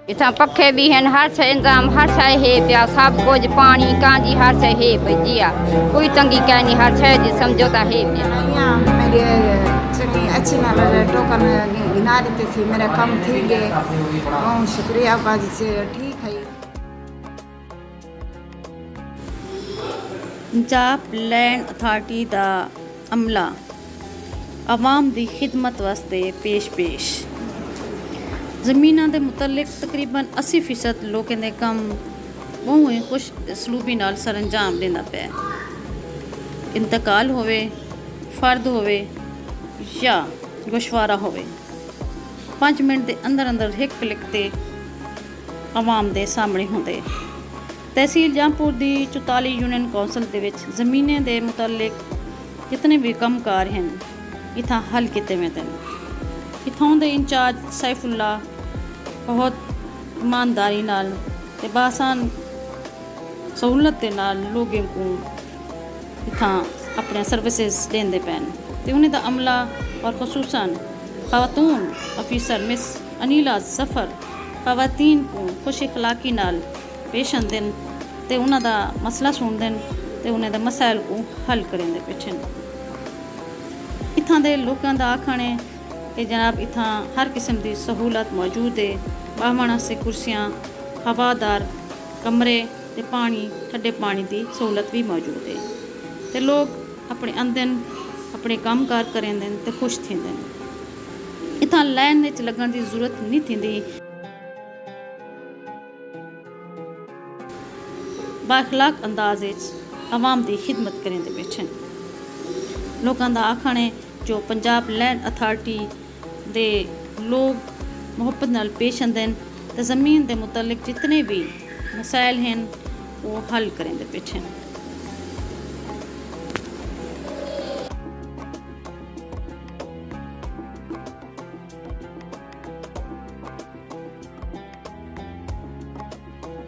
इतना पखे भी हैं, हर शइ इंतजाम हर शइ है पिया, सब कुछ पानी कांजी हर शइ है पई जिया, कोई तंगी कहनी हर शइ जी समझौता है पिया। मेरे चंगी अच्छी ना टोकन गिना देते थी, मेरा कम थी गए, बहुत शुक्रिया बाजी से ठीक है। पंजाब लैंड अथॉरिटी दा अमला आवाम दी खिदमत वास्ते पेश ज़मीनां दे मुतल्लिक तकरीबन 80% लोगों के कम बहुत ही खुश सलूबी नाल सरअंजाम देना पे, इंतकाल होवे, फर्द होवे या गोशवारा होवे, 5 मिनट के अंदर अंदर एक क्लिक ते आवाम दे सामने होंदे। तहसील जहांपुर दी 44 यूनियन कौंसल दे विच ज़मीनें दे मुतल्लिक जितने भी कमकार हैं इत्थां हल किते वेंदे ने। इत्थों दे इंचार्ज सैफुल्ला बहुत ईमानदारी नाल ते बासान सहूलत दे नाल लोगों को इत्थां अपने सर्विसेज देंदे पैन ते उन्हें दा अमला और खसूसन खातून ऑफिसर मिस अनीला जफर खवातीन को खुश इखलाकी नाल पेश आंदे ते उन्हां दा मसला सुनदे ते उन्हें दा मसाइल को हल करेंदे पिछे। इत्थां दे लोकां दा आखण है कि जनाब इत्थां हर किस्म की सहूलत मौजूद है, बाहमण से कुर्सियाँ, हवादार कमरे ते पानी ठंडे पानी की सहूलत भी मौजूद है ते लोग अपने आंदन अपने काम कार करेंदे ते खुश थींदे। इत्थां लाइन विच लगण की जरूरत नहीं थींदी। बाखलाक अंदाज आवाम की खिदमत करेंदे पिछे। लोगों का आखण है जो पंजाब लैंड अथॉरिटी दे लोग मुहब्बत नाल पेश आंदे ते ज़मीन दे मुतल्लिक जितने भी मसाइल हैं वो हल करेंदे पिछे।